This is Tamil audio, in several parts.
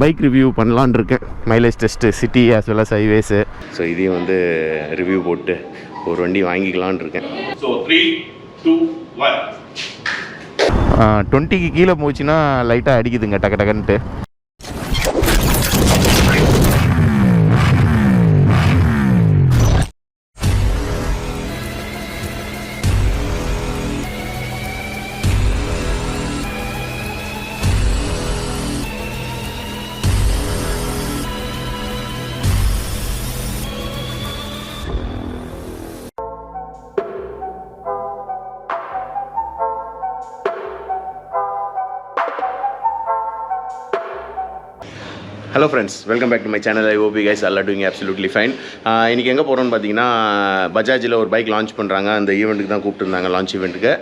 பைக் ரிவ்யூ பண்ணலான்னு இருக்கேன். Mileage test city as well as highways. So இதையும் வந்து ரிவ்யூ போட்டு ஒரு வண்டி வாங்கிக்கலான் இருக்கேன். ஸோ 3, 2, 1. 20க்கு கீழே போச்சுன்னா லைட்டாக அடிக்குதுங்க டக்கு டக்குன்ட்டு. Hello friends, welcome back to my channel. I hope you guys all are doing absolutely fine. இன்றைக்கி எங்கே போகிறோன்னு பார்த்தீங்கன்னா, பஜாஜில் ஒரு பைக் லான்ச் பண்ணுறாங்க. அந்த ஈவெண்ட்டுக்கு தான் கூப்பிட்டுருந்தாங்க, லான்ச் ஈவெண்ட்டுக்கு.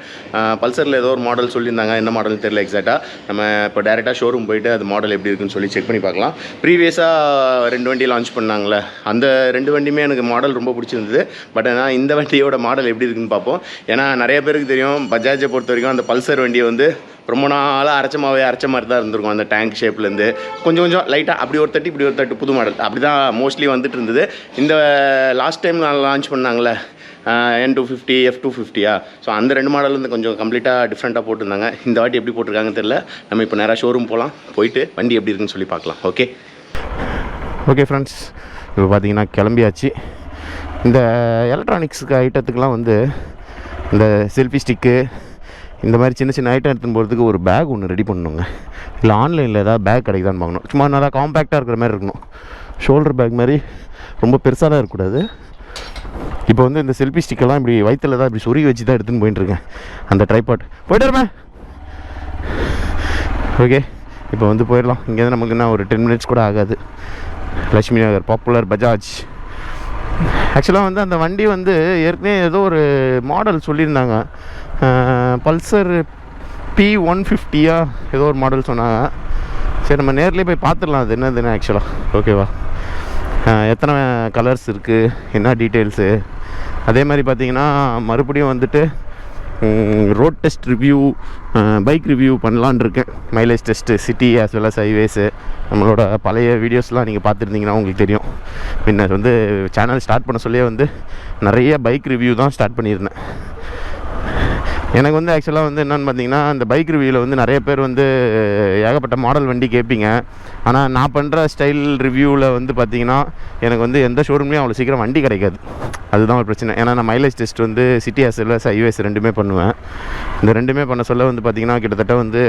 பல்சரில் ஏதோ ஒரு மாடல் சொல்லியிருந்தாங்க, என்ன மாடல்னு தெரியல எக்ஸாக்டாக. நம்ம இப்போ டேரெக்டாக ஷோரூம் போயிட்டு அது மாடல் எப்படி இருக்குன்னு சொல்லி செக் பண்ணி பார்க்கலாம். ப்ரீவியஸாக 2 வண்டி லான்ச் பண்ணாங்களே, அந்த 2 வண்டியுமே எனக்கு மாடல் ரொம்ப பிடிச்சிருந்தது. பட் ஆனால் இந்த வண்டியோட மாடல் எப்படி இருக்குன்னு பார்ப்போம். ஏன்னா நிறைய பேருக்கு தெரியும், பஜாஜை பொறுத்த வரைக்கும் அந்த பல்சர் வண்டியை வந்து ரொம்ப நாளாக அரைச்ச மாதிரி தான் இருந்திருக்கும். அந்த டேங்க் ஷேப்லேருந்து கொஞ்சம் லைட்டாக அப்படி ஒரு தட்டு இப்படி ஒரு தட்டு புது மாடல் அப்படி தான் மோஸ்ட்லி வந்துட்டு இருந்தது. இந்த லாஸ்ட் டைம் நான் லான்ச் பண்ணாங்களே N250 F250 ஸோ அந்த 2 மாடல் வந்து கொஞ்சம் கம்ப்ளீட்டாக டிஃப்ரெண்ட்டாக போட்டிருந்தாங்க. இந்த வாட்டி எப்படி போட்டிருக்காங்கன்னு தெரியல. நம்ம இப்போ நேராக ஷோரூம் போகலாம், போயிட்டு வண்டி எப்படி இருக்குன்னு சொல்லி பார்க்கலாம். ஓகே ஃப்ரெண்ட்ஸ், இப்போ பார்த்தீங்கன்னா கிளம்பியாச்சு. இந்த எலக்ட்ரானிக்ஸுக்கு ஐட்டத்துக்கெலாம் வந்து இந்த செல்ஃபி ஸ்டிக்கு இந்த மாதிரி சின்ன சின்ன ஐட்டம் எடுத்துன்னு போகிறதுக்கு ஒரு பேக் ஒன்று ரெடி பண்ணணுங்க. இல்லை ஆன்லைனில் ஏதாவது பேக் கிடைக்குதான்னு பார்க்கணும். சும்மா நல்லா காம்பேக்டாக இருக்கிற மாதிரி இருக்கணும். ஷோல்டர் பேக் மாதிரி ரொம்ப பெருசாக இருக்கக்கூடாது. இப்போ வந்து இந்த செல்ஃபி ஸ்டிக்கெல்லாம் இப்படி வயிற்றில் தான் இப்படி சொருகி வச்சு தான் எடுத்துன்னு போயிட்டுருக்கேன். அந்த ட்ரைபாட் போய்ட்டு வரமே. ஓகே, இப்போ வந்து போயிடலாம். இங்கேருந்து நமக்கு என்ன ஒரு 10 மினிட்ஸ் கூட ஆகாது. லட்சுமி நகர் பாப்புலர் பஜாஜ். ஆக்சுவலாக வந்து அந்த வண்டி வந்து ஏற்கனவே ஏதோ ஒரு மாடல் சொல்லியிருந்தாங்க, பல்சர் P150 ஏதோ ஒரு மாடல் சொன்னாங்க. சரி, நம்ம நேர்லேயே போய் பார்த்துடலாம் அது என்னதுன்னு ஆக்சுவலாக. ஓகேவா, எத்தனை கலர்ஸ் இருக்குது, என்ன டீட்டெயில்ஸு. அதே மாதிரி பார்த்திங்கன்னா மறுபடியும் வந்துட்டு road test review, bike review பண்ணலான் இருக்கேன். Mileage test city as well as highways. நம்மளோட பழைய வீடியோஸ்லாம் நீங்கள் பார்த்துருந்தீங்கன்னா உங்களுக்கு தெரியும். பின்னர் வந்து சேனல் ஸ்டார்ட் பண்ண சொல்லியே வந்து நிறைய பைக் ரிவ்யூ தான் ஸ்டார்ட் பண்ணியிருந்தேன். எனக்கு வந்து ஆக்சுவலாக வந்து என்னென்னு பார்த்தீங்கன்னா, அந்த பைக் ரிவ்யூவில் வந்து நிறைய பேர் வந்து ஏகப்பட்ட மாடல் வண்டி கேட்பீங்க. ஆனால் நான் பண்ணுற ஸ்டைல் ரிவ்யூவில் வந்து பார்த்திங்கன்னா எனக்கு வந்து எந்த ஷோரூம்லேயும் அவ்வளோ சீக்கிரம் வண்டி கிடைக்காது. அதுதான் ஒரு பிரச்சனை. ஏன்னா நான் மைலேஜ் டெஸ்ட் வந்து city as well as highways 2மே பண்ணுவேன். இந்த 2மே பண்ண சொல்ல வந்து பார்த்திங்கன்னா கிட்டத்தட்ட வந்து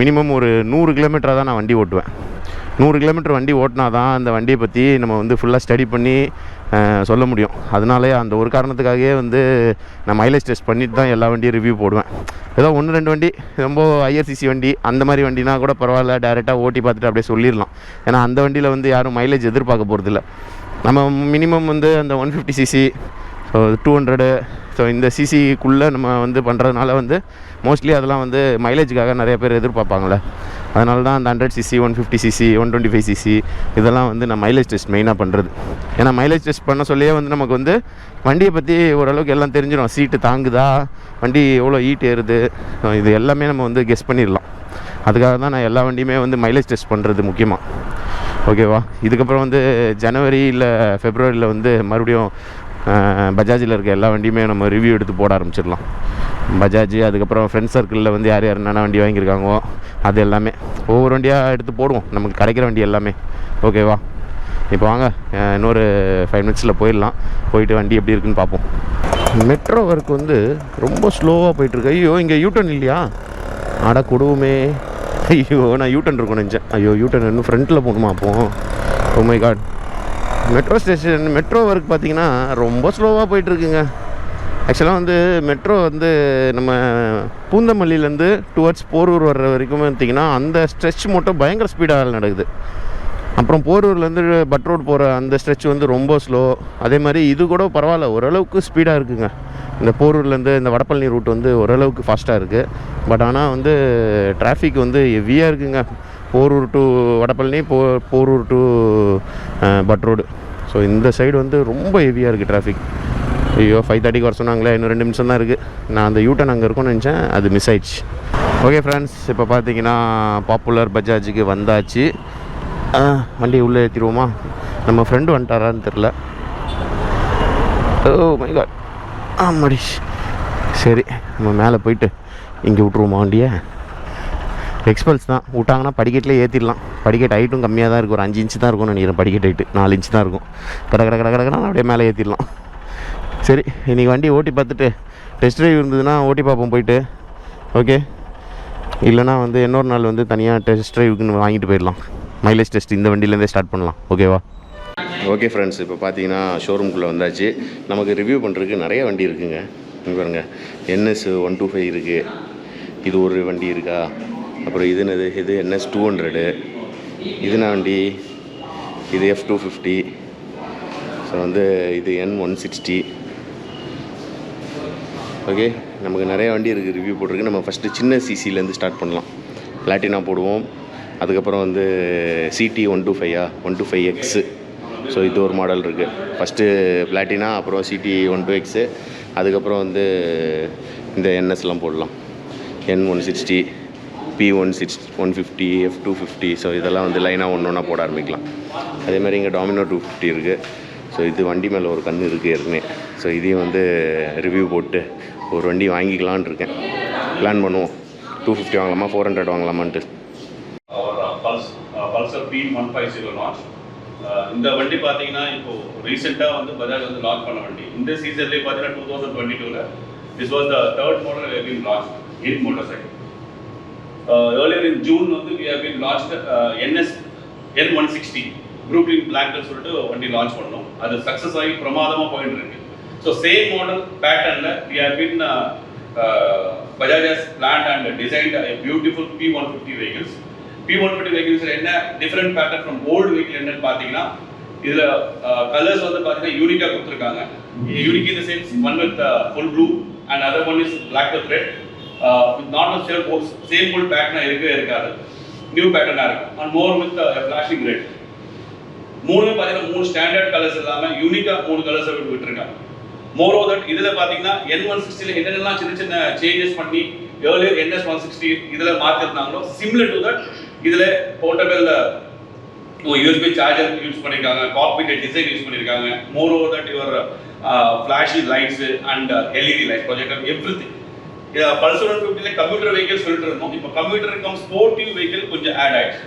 மினிமம் ஒரு 100 கிலோமீட்டராக தான் நான் வண்டி ஓட்டுவேன். 100 கிலோமீட்டர் வண்டி ஓட்டினா தான் அந்த வண்டியை பற்றி நம்ம வந்து ஃபுல்லாக ஸ்டடி பண்ணி சொல்ல முடியும். அதனாலே அந்த ஒரு காரணத்துக்காகவே வந்து நான் மைலேஜ் டெஸ்ட் பண்ணிட்டு தான் எல்லா வண்டியும் ரிவ்யூ போடுவேன். ஏதோ 1-2 வண்டி ரொம்ப ஐஆர்சிசி வண்டி அந்த மாதிரி வண்டினா கூட பரவாயில்ல, டேரெக்டாக ஓட்டி பார்த்துட்டு அப்படியே சொல்லிடலாம். ஏன்னா அந்த வண்டியில் வந்து யாரும் மைலேஜ் எதிர்பார்க்க போகிறதில்ல. நம்ம மினிமம் வந்து அந்த 150cc, ஸோ 200, ஸோ இந்த சிசிக்குள்ளே நம்ம வந்து பண்ணுறதுனால வந்து மோஸ்ட்லி அதெல்லாம் வந்து மைலேஜுக்காக நிறைய பேர் எதிர்பார்ப்பாங்களே. அதனால தான் அந்த 100cc 150cc 125cc இதெல்லாம் வந்து நான் மைலேஜ் டெஸ்ட் மெயினாக பண்ணுறது. ஏன்னா மைலேஜ் டெஸ்ட் பண்ண சொல்லியே வந்து நமக்கு வந்து வண்டியை பற்றி ஓரளவுக்கு எல்லாம் தெரிஞ்சிடும். சீட்டு தாங்குதா, வண்டி எவ்வளோ ஹீட் ஏறுது, இது எல்லாமே நம்ம வந்து கெஸ் பண்ணிடலாம். அதுக்காக தான் நான் எல்லா வண்டியுமே வந்து மைலேஜ் டெஸ்ட் பண்ணுறது முக்கியமாக. ஓகேவா, இதுக்கப்புறம் வந்து ஜனவரி இல்லை ஃபெப்ரவரியில் வந்து மறுபடியும் பஜாஜில் இருக்க எல்லா வண்டியுமே நம்ம ரிவ்யூ எடுத்து போட ஆரம்பிச்சிடலாம். பஜாஜ், அதுக்கப்புறம் ஃப்ரெண்ட்ஸ் சர்க்கிளில் வந்து யார் என்னென்ன வண்டி வாங்கியிருக்காங்களோ அது எல்லாமே ஒவ்வொரு வண்டியாக எடுத்து போடுவோம், நமக்கு கிடைக்கிற வண்டி எல்லாமே. ஓகேவா, இப்போ வாங்க இன்னொரு 5 மினிட்ஸில் போயிடலாம். போயிட்டு வண்டி எப்படி இருக்குன்னு பார்ப்போம். மெட்ரோ ஒர்க் வந்து ரொம்ப ஸ்லோவாக போயிட்டுருக்கு. ஐயோ, இங்கே யூட்டன் இல்லையா? அட கொடுவுமே. ஐயோ, நான் யூட்டன் இருக்கும்னு நினச்சேன். ஐயோ, யூட்டன் இன்னும் ஃப்ரண்ட்டில் போகணுமா? அப்போ oh my god. Metro station metro work பார்த்திங்கன்னா ரொம்ப ஸ்லோவாக போயிட்டுருக்குங்க. ஆக்சுவலாக வந்து மெட்ரோ வந்து நம்ம பூந்தமல்லியிலேருந்து டுவர்ட்ஸ் போரூர் வர்ற வரைக்கும் பார்த்திங்கன்னா அந்த ஸ்ட்ரெச் மட்டும் பயங்கர ஸ்பீடாக நடக்குது. அப்புறம் போரூர்லேருந்து பட் ரோட் போகிற அந்த ஸ்ட்ரெச் வந்து ரொம்ப ஸ்லோ. அதே மாதிரி இது கூட பரவாயில்ல, ஓரளவுக்கு ஸ்பீடாக இருக்குங்க. இந்த போரூர்லேருந்து இந்த வடபழனி ரூட் வந்து ஓரளவுக்கு ஃபாஸ்ட்டாக இருக்குது. பட் ஆனால் வந்து டிராஃபிக் வந்து ஹெவியாக இருக்குங்க. Porur to Vadapalani, Porur to but road. So இந்த சைடு வந்து ரொம்ப ஹெவியாக இருக்குது டிராஃபிக். ஐயோ, 5:30க்கு வர சொன்னாங்களே, இன்னும் 2 நிமிஷம் தான் இருக்குது. நான் அந்த யூட்டன் அங்கே இருக்கும்னு நினச்சேன், அது மிஸ் ஆயிடுச்சு. ஓகே ஃப்ரெண்ட்ஸ், இப்போ பார்த்தீங்கன்னா பாப்புலர் பஜாஜுக்கு வந்தாச்சு. வண்டி உள்ளே ஏற்றிடுவோமா? நம்ம ஃப்ரெண்டு வந்துட்டாரான்னு தெரில. ஓ மை காட், ஆமாடி. சரி, நம்ம மேலே போயிட்டு இங்கே விட்ருவோமா வண்டியை? எக்ஸ்பல்ஸ் தான் விட்டாங்கன்னா படிக்கட்டிலே ஏற்றிடலாம். படிக்கட்டு ஹைட்டும் கம்மியாக தான் இருக்கும், ஒரு 5 இன்ச்சு தான் இருக்கும்னு நினைக்கிறேன். படிக்கட்டு ஹைட்டு 4 இன்ச்சு தான் இருக்கும். கடை அப்படியே மேலே ஏற்றிடலாம். சரி, இன்றைக்கி வண்டி ஓட்டி பார்த்துட்டு டெஸ்ட் ட்ரைவ் இருந்ததுன்னா ஓட்டி பார்ப்போம் போயிட்டு. ஓகே, இல்லைனா வந்து இன்னொரு நாள் வந்து தனியாக டெஸ்ட் ட்ரைவுக்குன்னு வாங்கிட்டு போயிடலாம். மைலேஜ் டெஸ்ட் இந்த வண்டியிலேருந்தே ஸ்டார்ட் பண்ணலாம். ஓகேவா? ஓகே ஃப்ரெண்ட்ஸ், இப்போ பார்த்தீங்கன்னா ஷோரூம்குள்ளே வந்தாச்சு. நமக்கு ரிவ்யூ பண்ணுறதுக்கு நிறைய வண்டி இருக்குங்க. இங்கே பாருங்க, NS 125 இருக்குது. இது ஒரு வண்டி இருக்கா? அப்புறம் இது NS 200. இதுனா வண்டி, இது F250. ஸோ வந்து இது N160. ஓகே, நமக்கு நிறைய வண்டி இருக்குது ரிவ்யூ போட்டிருக்கு. நம்ம ஃபஸ்ட்டு சின்ன சிசிலேருந்து ஸ்டார்ட் பண்ணலாம். பிளாட்டினா போடுவோம். அதுக்கப்புறம் வந்து CT 125X. ஸோ இது ஒரு மாடல் இருக்குது. ஃபஸ்ட்டு பிளாட்டினா, அப்புறம் CT 125X, அதுக்கப்புறம் வந்து இந்த NSலாம் போடலாம். N160, P150, F250. ஸோ இதெல்லாம் வந்து லைனாக ஒன்று ஒன்றா போட ஆரம்பிக்கலாம். அதேமாதிரி இங்கே டாமினோ 250 இருக்குது. ஸோ இது வண்டி மேலே ஒரு கண் இருக்குது ஏற்கனவே. ஸோ இதையும் வந்து ரிவ்யூ போட்டு ஒரு வண்டி வாங்கிக்கலான் இருக்கேன். பிளான் பண்ணுவோம். 250 வாங்கலாமா, 400 வாங்கலாமான்ட்டு. Pulsar P150 launch. இந்த வண்டி பார்த்தீங்கன்னா இப்போ ரீசெண்டாக வந்து பஜாஜ் வந்து லான்ச் பண்ண வண்டி. இந்த சீசன்லேயே பார்த்தீங்கன்னா 2022 this was the third model we have been launched in motorcycle. Earlier in June வந்து we have been launched N160 Brooklyn Blackன்னு சொல்லிட்டு வண்டி லான்ச் பண்ணோம். அது சக்ஸஸ் ஆகி பிரமாதமாக போயிட்டு இருக்கு. ஸோ சேம் மாடல் பேட்டர்னில் we have been Bajaj has planned and designed a beautiful P150 vehicles. P150 vehicles என்ன different pattern from old vehicle என்னன்னு பார்த்தீங்கன்னா, இதில் கலர்ஸ் வந்து பார்த்தீங்கன்னா யூனிக்காக கொடுத்துருக்காங்க. Unique in the sense, one with full blue and other one is black with red. With normal same full பேட்டர்னாக இருக்கவே இருக்காது, நியூ பேட்டர்னாக இருக்கும். And more with flashing red. மூணுமே பார்த்தீங்கன்னா 3 ஸ்டாண்டர்ட் கலர்ஸ் இல்லாமல் யூனிக்காக 3 கலர்ஸை விட்டுருக்காங்க. மோர் ஓவர் தட் இதில் பார்த்தீங்கன்னா N160 என்னென்னலாம் சின்ன சின்ன சேஞ்சஸ் பண்ணி earlier NS 160 இதில் மாற்றிருந்தாங்களோ சிமிலர் டு தட் இதில் போர்ட்டபிள் USB சார்ஜர் யூஸ் பண்ணியிருக்காங்க, காக்பிட் டிசைன் யூஸ் பண்ணியிருக்காங்க. More over that your flashy lights and LED light projector everything. Pulsar 150 computer vehicle சொல்லிட்டு இருந்தோம். இப்போ கம்ப்யூட்டர் கம் ஸ்போர்ட்டிவ் வெஹிக்கிள் கொஞ்சம் ஆட் ஆயிடுச்சு.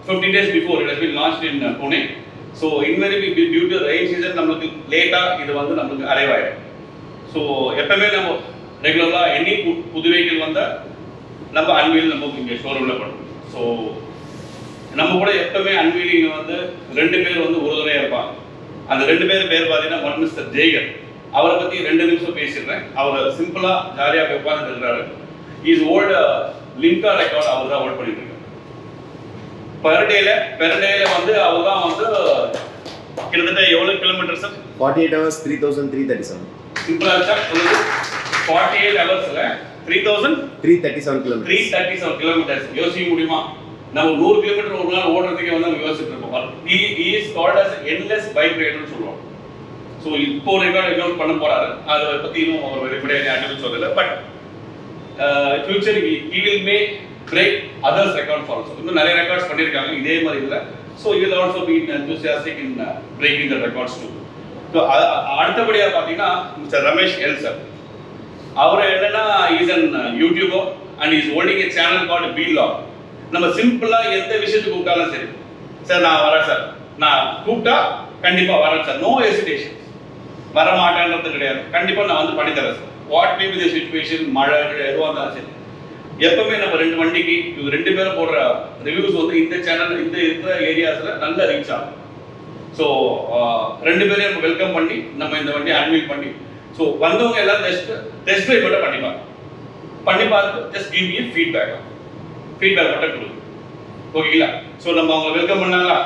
15 days before it has been launched in Pune. So invariably due to rain season நம்மளுக்கு லேட்டா இது வந்து நம்மளுக்கு அரைவ் ஆயிடும். ஸோ எப்பவுமே நம்ம ரெகுலராக எனி புது வெஹிக்கிள் வந்தால் நம்ம அன்வீல் நம்ம இங்கே ஷோரூமில் பண்ணுவோம். ஸோ நம்ம கூட எப்பவுமே அன்வீலிங் வந்து 2 பேர் வந்து உறுதுணையாக இருப்பாங்க. அந்த 2 பேர் பார்த்தீங்கன்னா ஒன் மிஸ்டர் ஜெய்கர். அவரை பற்றி 2 நிமிஷம் பேசிடுறேன். அவர் சிம்பிளாக ஜாலியாக உட்கார்ந்து இருக்கிறாரு. இஸ் ஓல்டு லிங்கா ரெக்கார்ட் அவர் தான் ஓல்ட் பண்ணிட்டு இருக்காரு. பெர் டேல வந்து அவர் தான் வந்து கிட்டத்தட்ட எவ்வளவு கிலோமீட்டர் சார்? 48 hours 3337. சிம்பிளா இருக்கா? 48 ஹவர்ஸ்ல 337 கிலோமீட்டர். 337 கிலோமீட்டர்ஸ். யோசிக்க முடியுமா? நம்ம 100 கிலோமீட்டர் ஒரு நாள் ஓடுறதுக்கே வந்து நம்ம யோசிச்சுட்டு இருக்கோம். he is called as endless bike rider னு சொல்றோம். சோ இப்போ ரெக்கார்ட் இன்னும் பண்ண போறாரு. அத பத்தி இன்னும் அவர் வெளிப்படையா ஆர்டிகல் சொல்லல. But future he will make break others record for us. இன்னும் நிறைய ரெக்கார்ட்ஸ் பண்ணிருக்காங்க இதே மாதிரி இல்ல. So he will also be enthusiastic in breaking the records too. So அடுத்தபடியா பாத்தீங்கன்னா மிஸ்டர் ரமேஷ் எல் சார். அவர் என்னன்னா is an YouTuber and he is holding a channel called vlog. நம்ம சிம்பிளா எந்த விஷயத்துக்கு கூப்பிட்டாலும் சரி, சார் நான் வரேன் சார், நான் கூப்பிட்டா கண்டிப்பா வரேன் சார், நோ ஹெசிடேஷன். வர மாட்டேன்றது கிடையாது, கண்டிப்பா நான் வந்து பண்ணி தரேன் sir. What may be the situation, மழை எதுவாக இருந்தாலும் சரி. எப்பவுமே நம்ம 2 வண்டிக்கு இவங்க 2 பேரும் போடுற ரிவ்யூஸ் வந்து இந்த சேனல் இந்த இருக்கிற ஏரியாஸ்ல நல்ல ரீச் ஆகும். ஸோ 2 பேரையும் நம்ம வெல்கம் பண்ணி நம்ம இந்த வண்டியை அன்வீல் பண்ணி, ஸோ வந்தவங்க எல்லாம் டெஸ்ட் ட்ரைவ் மட்டும் பண்ணி பார்த்து ஜஸ்ட் கிவ் மீ ஃபீட்பேக் மட்டும் கொடுங்க. ஓகேங்களா? ஸோ நம்ம அவங்க வெல்கம் பண்ணாங்களா?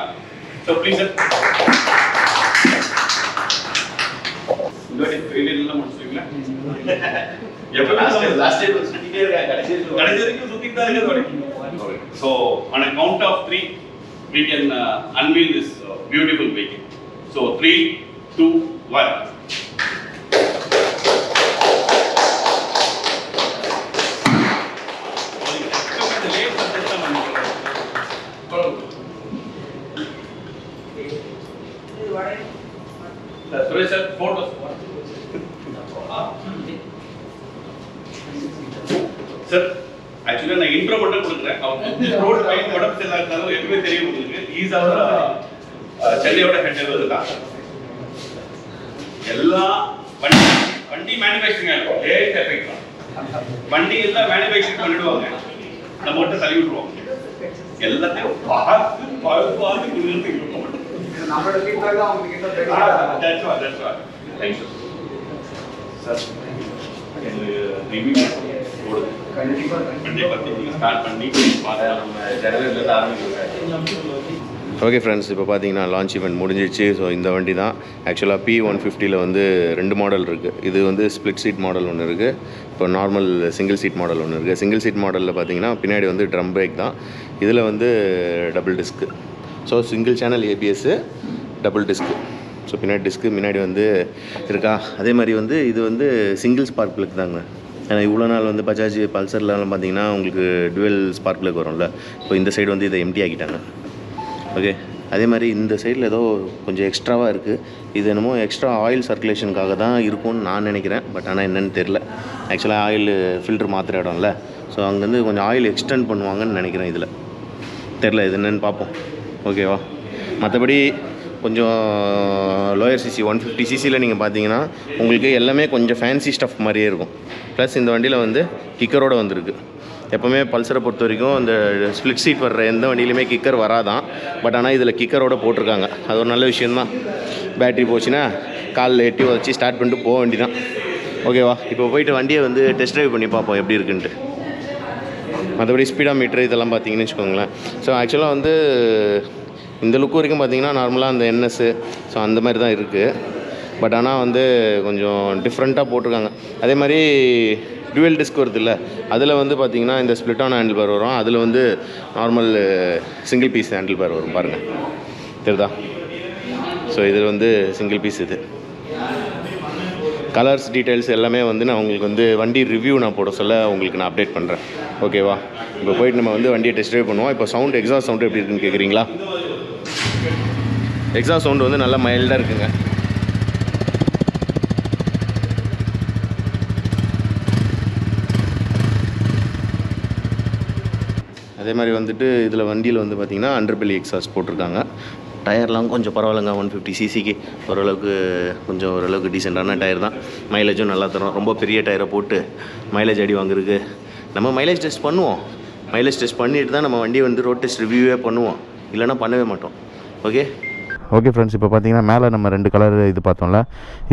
So please sir. இந்த வாட்டி ஃபெயிலியர்லாம் முடிச்சுங்களா? எப்போ லாஸ்ட் டைம் சுத்திட்டே இருக்காங்க, கடைசி வரைக்கும் சுத்திட்டு தான் இருக்கு. So on a count of 3 we can unveil this beautiful vehicle. So 3, 2, 1. Suresh sir, photos. Sir, actually நான் intro மட்டும் கொடுக்கிறேன். அவர் ரோட் பையன் உடம்பு சரியில்லாதனால எப்பவுமே தெரியும் உங்களுக்கு. He's our சென்னையோட ஹெட் தான். எல்லா வண்டி மேனுஃபேக்சரிங் ஆகும். லேட் எஃபெக்ட் தான். வண்டி எல்லாம் மேனுஃபேக்சரிங் பண்ணிடுவாங்க. நம்ம மட்டும் தள்ளி விட்டுருவோம். எல்லாத்தையும் பார்த்து கொடுத்துருக்கோம். நம்மளோட ஃபீட்பேக் தான் உங்களுக்கு என்ன தெரியும். That's all. Thank you. Sir. Review போடுங்க. கண்டிப்பா நீங்க ஸ்டார்ட் பண்ணி நம்ம ஜனவரில இருந்து ஆரம்பிக்கிறோம். ஓகே ஃப்ரெண்ட்ஸ், இப்போ பார்த்தீங்கன்னா லான்ச் ஈவெண்ட் முடிஞ்சிடுச்சு. ஸோ இந்த வண்டி தான் ஆக்சுவலாக P150 வந்து 2 மாடல் இருக்குது. இது வந்து ஸ்ப்ளிட் சீட் மாடல் ஒன்று இருக்குது, இப்போ நார்மல் சிங்கிள் சீட் மாடல் ஒன்று இருக்குது. சிங்கிள் சீட் மாடலில் பார்த்தீங்கன்னா பின்னாடி வந்து ட்ரம் பிரேக் தான், இதில் வந்து double disc. So single channel ABS, double disc. So பின்னாடி டிஸ்க்கு முன்னாடி வந்து இருக்கா. அதே மாதிரி வந்து இது வந்து சிங்கிள் ஸ்பார்க் ப்ளக் தாங்க. ஏன்னா இவ்வளோ நாள் வந்து பஜாஜ் பல்சர்லாம் பார்த்தீங்கன்னா உங்களுக்கு டுவெல் ஸ்பார்க் ப்ளக் வரும்ல. இப்போ இந்த சைடு வந்து இதை எம்டி ஆக்கிட்டாங்க. ஓகே, அதே மாதிரி இந்த சைடில் ஏதோ கொஞ்சம் எக்ஸ்ட்ராவாக இருக்குது. இது என்னமோ எக்ஸ்ட்ரா ஆயில் சர்க்குலேஷனுக்காக தான் இருக்கும்னு நான் நினைக்கிறேன். பட் ஆனால் என்னென்னு தெரில. ஆக்சுவலாக ஆயில் ஃபில்ட்ரு மாற்றுற இடம்ல, ஸோ அங்கேருந்து கொஞ்சம் ஆயில் எக்ஸ்டெண்ட் பண்ணுவாங்கன்னு நினைக்கிறேன். இதில் தெரில, இது என்னென்னு பார்ப்போம். ஓகேவா? மற்றபடி கொஞ்சம் லோயர் சிசி 150 சிசியில் நீங்கள் பார்த்தீங்கன்னா உங்களுக்கு எல்லாமே கொஞ்சம் ஃபேன்சி ஸ்டஃப் மாதிரியே இருக்கும். ப்ளஸ் இந்த வண்டியில் வந்து கிக்கரோடு வந்திருக்கு. எப்போவுமே பல்சரை பொறுத்த வரைக்கும் அந்த ஸ்ப்ளிட் சீட் வர்ற எந்த வண்டியிலுமே கிக்கர் வராதான். பட் ஆனால் இதில் கிக்கரோடு போட்டிருக்காங்க. அது ஒரு நல்ல விஷயந்தான். பேட்ரி போச்சுன்னா காலில் எட்டி வச்சு ஸ்டார்ட் பண்ணிட்டு போக வேண்டி தான். ஓகேவா? இப்போ போயிட்டு வண்டியை வந்து டெஸ்ட் ட்ரைவ் பண்ணி பார்ப்போம் எப்படி இருக்குன்ட்டு. மற்றபடி ஸ்பீடா மீட்ரு இதெல்லாம் பார்த்தீங்கன்னு வச்சுக்கோங்களேன். ஸோ ஆக்சுவலாக வந்து இந்த லுக் வரைக்கும் பார்த்தீங்கன்னா நார்மலாக அந்த என்எஸ்ஸு ஸோ அந்த மாதிரி தான் இருக்குது. பட் ஆனால் வந்து கொஞ்சம் டிஃப்ரெண்ட்டாக போட்டிருக்காங்க. அதே மாதிரி டுவெல் டிஸ்க் வருது இல்லை, அதில் வந்து பார்த்திங்கன்னா இந்த ஸ்ப்ளிட் ஆன் ஹேண்டில் பார் வரும். அதில் வந்து normal single piece handle bar வரும். பாருங்கள், தெரியுதா? ஸோ இதில் வந்து சிங்கிள் பீஸ். இது கலர்ஸ் டீட்டெயில்ஸ் எல்லாமே வந்து நான் உங்களுக்கு வந்து வண்டி ரிவ்யூ நான் போட சொல்ல உங்களுக்கு நான் அப்டேட் பண்ணுறேன். ஓகேவா? இப்போ போயிட்டு நம்ம வந்து வண்டியை டெஸ்ட் ட்ரைவ் பண்ணுவோம். இப்போ சவுண்ட், எக்ஸாஸ்ட் சவுண்டு எப்படி இருக்குன்னு கேட்குறீங்களா? எக்ஸாஸ்ட் சவுண்டு வந்து நல்லா மைல்டாக இருக்குங்க. அதே மாதிரி வந்துட்டு இதில் வண்டியில் வந்து பார்த்திங்கன்னா அண்டர்பெல்லி எக்ஸாஸ்ட் போட்டிருக்காங்க. டயர்லாம் கொஞ்சம் பரவாயில்லைங்க. 150 சிசிக்கு ஓரளவுக்கு டீசெண்டான டயர் தான். மைலேஜும் நல்லா தரும். ரொம்ப பெரிய டயரை போட்டு மைலேஜ் அடி வாங்குறதுக்கு நம்ம மைலேஜ் டெஸ்ட் பண்ணுவோம். மைலேஜ் டெஸ்ட் பண்ணிட்டு தான் நம்ம வண்டியை வந்து ரோட் டெஸ்ட் ரிவ்யூவே பண்ணுவோம். இல்லைனா பண்ணவே மாட்டோம். ஓகே ஃப்ரெண்ட்ஸ், இப்போ பார்த்தீங்கன்னா மேலே நம்ம 2 கலர் இது பார்த்தோம்ல,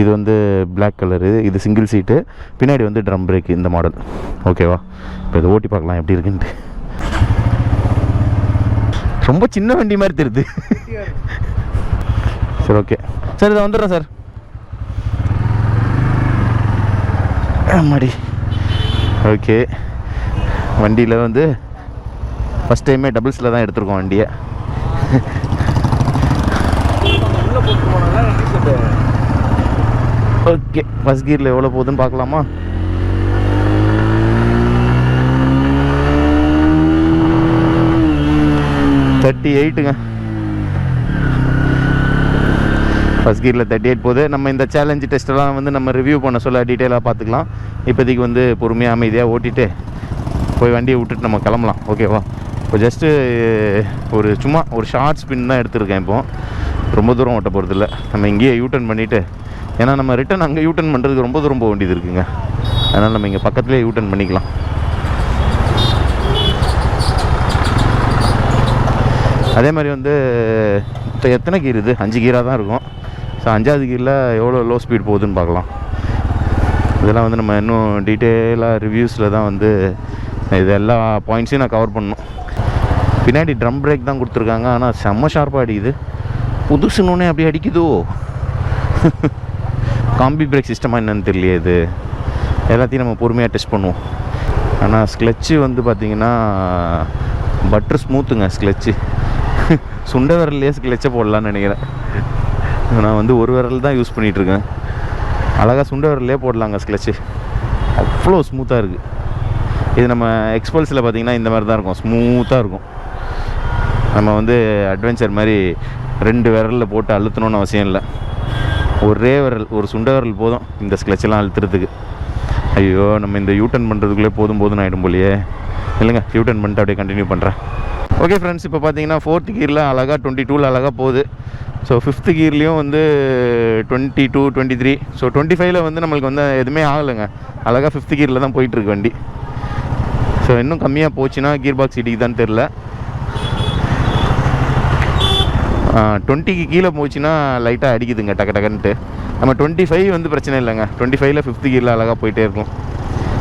இது வந்து பிளாக் கலரு, இது சிங்கிள் சீட்டு, பின்னாடி வந்து ட்ரம் பிரேக் இந்த மாடல். ஓகேவா? இப்போ இதை ஓட்டி பார்க்கலாம் எப்படி இருக்குன்ட்டு. ரொம்ப சின்ன வண்டி மாதிரி தெரியுது. சரி, ஓகே சார், இதை வந்துடுறேன் சார். ஆமாடி. ஓகே, வண்டியில் வந்து ஃபஸ்ட் டைமே டபுள்ஸில் தான் எடுத்துருக்கோம் வண்டியை. ஓகே, ஃபஸ்ட் கியரில் எவ்வளோ போகுதுன்னு பார்க்கலாமா? $38ங்க. ஃபஸ்ட் கியரில் 38 போகுது. நம்ம இந்த சேலஞ்சு டெஸ்ட்டெல்லாம் வந்து நம்ம ரிவ்யூ பண்ண சொல்ல டீட்டெயிலாக பார்த்துக்கலாம். இப்போதைக்கு வந்து பொறுமையாக அமைதியாக ஓட்டிகிட்டு போய் வண்டியை விட்டுட்டு நம்ம கிளம்பலாம். ஓகேவா? இப்போ ஜஸ்ட்டு சும்மா ஒரு ஷார்ட் ஸ்பின் தான் எடுத்துருக்கேன். இப்போது ரொம்ப தூரம் ஓட்ட போகிறதில்ல. நம்ம இங்கேயே யூட்டர்ன் பண்ணிவிட்டு, ஏன்னா நம்ம ரிட்டன் அங்கே யூட்டர்ன் பண்ணுறதுக்கு ரொம்ப தூரம் போக வேண்டியது இருக்குங்க. அதனால் நம்ம இங்கே பக்கத்துலேயே யூட்டர்ன் பண்ணிக்கலாம். அதே மாதிரி வந்து இப்போ எத்தனை கீர் இது? 5 கீராக தான் இருக்கும். ஸோ 5வது கீரில் எவ்வளோ லோ ஸ்பீட் போகுதுன்னு பார்க்கலாம். இதெல்லாம் வந்து நம்ம இன்னும் டீட்டெயிலாக ரிவ்யூஸில் தான் வந்து இது எல்லா பாயிண்ட்ஸையும் நான் கவர் பண்ணணும். பின்னாடி ட்ரம் பிரேக் தான் கொடுத்துருக்காங்க. ஆனால் செம்ம ஷார்ப்பாக அடிக்குது. புதுசுன்னொன்னே அப்படி அடிக்குதோ. காம்பி பிரேக் சிஸ்டமாக என்னன்னு தெரியலையே. இது எல்லாத்தையும் நம்ம பொறுமையாக டெஸ்ட் பண்ணுவோம். ஆனால் ஸ்க்ளச்சு வந்து பார்த்திங்கன்னா பட்டர் ஸ்மூத்துங்க ஸ்க்ளச்சு. சுண்ட விரல்லையே ஸ்க்ளச்சை போடலான்னு நினைக்கிறேன். நான் வந்து ஒரு விரல் தான் யூஸ் பண்ணிகிட்ருக்கேன். அழகாக சுண்ட விரல்லே போடலாங்க ஸ்க்ளச்சு. அவ்வளோ ஸ்மூத்தாக இருக்குது. இது நம்ம எக்ஸ்பல்ஸில் பார்த்திங்கன்னா இந்த மாதிரி தான் இருக்கும், ஸ்மூத்தாக இருக்கும். நம்ம வந்து அட்வென்ச்சர் மாதிரி 2 விரலில் போட்டு அழுத்தணும்னு அவசியம் இல்லை. ஒரே விரல், ஒரு சுண்ட விரல் போதும் இந்த ஸ்க்ளச்செல்லாம் அழுத்துறதுக்கு. ஐயோ, நம்ம இந்த யூட்டர்ன் பண்ணுறதுக்குள்ளே போதும் ஆகிடும் போலியே. இல்லைங்க, யூட்டர்ன் பண்ணிட்டு அப்படியே கண்டினியூ பண்ணுறேன். ஓகே ஃப்ரெண்ட்ஸ், இப்போ பார்த்தீங்கன்னா 4th கியரில் அழகாக 22 அழகாக போகுது. ஸோ 5th கியர்லேயும் வந்து 22, 23. ஸோ 25ல் வந்து நம்மளுக்கு வந்து எதுவுமே ஆகலைங்க. அழகாக 5th கியரில் தான் போயிட்டுருக்கு வண்டி. ஸோ இன்னும் கம்மியாக போச்சுன்னா கியர் பாக்ஸ் இடிக்கு தான் தெரில. 20க்கு கீழே போச்சுன்னா லைட்டாக அடிக்குதுங்க டக்குன்ட்டு. நம்ம 25 வந்து பிரச்சனை இல்லைங்க. 25ல் 5th கியரில் அழகாக போயிட்டே இருக்கும்.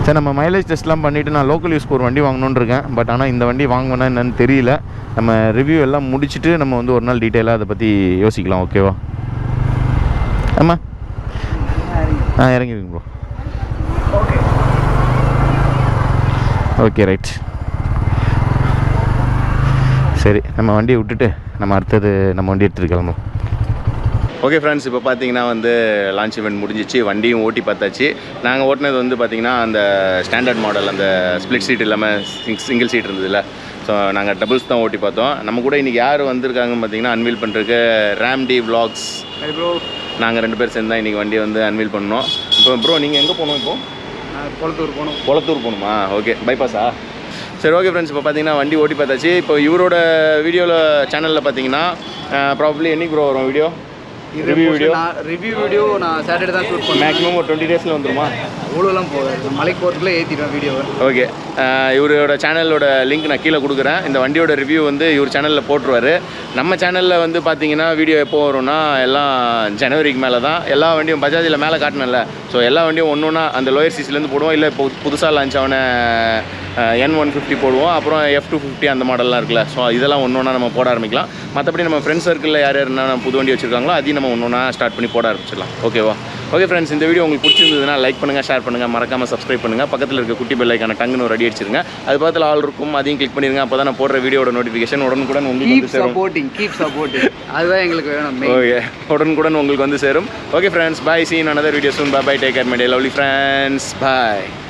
சரி, நம்ம மைலேஜ் டெஸ்ட்லாம் பண்ணிவிட்டு நான் லோக்கல் யூஸ்க்கு ஒரு வண்டி வாங்கணுன்னு இருக்கேன். பட் ஆனால் இந்த வண்டி வாங்கினா என்னன்னு தெரியல. நம்ம ரிவ்யூ எல்லாம் முடிச்சுட்டு நம்ம வந்து ஒரு நாள் டீட்டெயிலாக அதை பற்றி யோசிக்கலாம். ஓகேவா? ஆமாம், இறங்கிடுங்க ப்ரோ. Okay, right. சரி, நம்ம வண்டியை விட்டுட்டு நம்ம அடுத்தது நம்ம வண்டி எடுத்துகிட்டு கிளம்பும். ஓகே ஃப்ரெண்ட்ஸ், இப்போ பார்த்தீங்கன்னா வந்து லான்ச் இவெண்ட் முடிஞ்சிச்சு. வண்டியும் ஓட்டி பார்த்தாச்சு. நாங்கள் ஓட்டினது வந்து பார்த்திங்கன்னா அந்த ஸ்டாண்டர்ட் மாடல், அந்த ஸ்ப்ளிட் சீட் இல்லாமல் சிங்கிள் சீட் இருந்ததில்ல. ஸோ நாங்கள் டபுள்ஸ் தான் ஓட்டி பார்த்தோம். நம்ம கூட இன்றைக்கி யார் வந்திருக்காங்கன்னு பார்த்தீங்கன்னா அன்வீல் பண்ணுறதுக்கு ராம்டி விலாக்ஸ். ப்ரோ, நாங்கள் 2 பேர் சேர்ந்து தான் இன்றைக்கி வண்டியை வந்து அன்வீல் பண்ணோம். இப்போ ப்ரோ, நீங்கள் எங்கே போகணும்? இப்போது குளத்தூர் போகணுமா? ஓகே, பைபாஸா? சரி, ஓகே ஃப்ரெண்ட்ஸ், இப்போ பார்த்தீங்கன்னா வண்டி ஓட்டி பார்த்தாச்சு. இப்போ இவரோட வீடியோவில் சேனலில் பார்த்தீங்கன்னா ப்ராபப்ளி என்னைக்கு ப்ரோ வரும் வீடியோ? ரிவ்யூ வீடியோ நான் சாட்டர்டே தான் ஷூட் பண்ணேன். மேக்ஸிமம் ஒரு 20 டேஸில் வந்துருமா? அவ்வளோலாம் போகாது, மலைக்கு போகிறதுக்குள்ளே ஏற்றிடுவேன் வீடியோவை. ஓகே, இவரோட சேனலோட லிங்க் நான் கீழே கொடுக்குறேன். இந்த வண்டியோட ரிவ்யூ வந்து இவர் சேனலில் போட்டுருவார். நம்ம சேனலில் வந்து பார்த்தீங்கன்னா வீடியோ எப்போ வரும்னா எல்லாம் ஜனவரிக்கு மேலே தான். எல்லா வண்டியும் பஜாஜில் மேலே காட்டினல. ஸோ எல்லா வண்டியும் ஒன்று ஒன்றா அந்த லோயர் சிசிலேருந்து போடுவோம். இல்லை இப்போ புதுசாக லான்ச் ஆன N150 போடுவோம். அப்புறம் F250 அந்த மாடல்லாம் இருக்குல்ல. ஸோ இதெல்லாம் ஒன்று ஒன்றா நம்ம போட ஆரம்பிக்கலாம். மற்றபடி நம்ம ஃப்ரெண்ட்ஸ் சர்க்கிளில் யார் யாருன்னா புது வண்டி வச்சுருக்காங்களோ அதையும் நம்ம ஒன்று ஒன்றா ஸ்டார்ட் பண்ணி போட ஆரம்பிச்சிடலாம். ஓகேவா? ஓகே ஃப்ரெண்ட்ஸ், இந்த வீடியோ உங்களுக்கு பிடிச்சிருந்ததுன்னா லைக் பண்ணுங்கள், ஷேர் பண்ணுங்கள், மறக்காமல் சப்ஸ்கிரைப் பண்ணுங்கள். பக்கத்தில் இருக்க குட்டி பெல் ஐக்கான டங்குன்னு ஒரு அடி அடிச்சிருங்க. அது பக்கத்தில் ஆல் இருக்கும், அதையும் கிளிக் பண்ணிடுங்க. அப்போ தான் நான் போடுற வீடியோட நோட்டிஃபிகேஷன் உடனுக்குடன் உங்களுக்கு வந்து சேரும். கீப் சப்போர்ட்டிங் அதுதான் எங்களுக்கு வேணும். ஓகே, உடனுக்குடன் உங்களுக்கு வந்து சேரும். Okay friends, bye. Sea in another video soon. Bye bye, take care my dear lovely friends. Bye.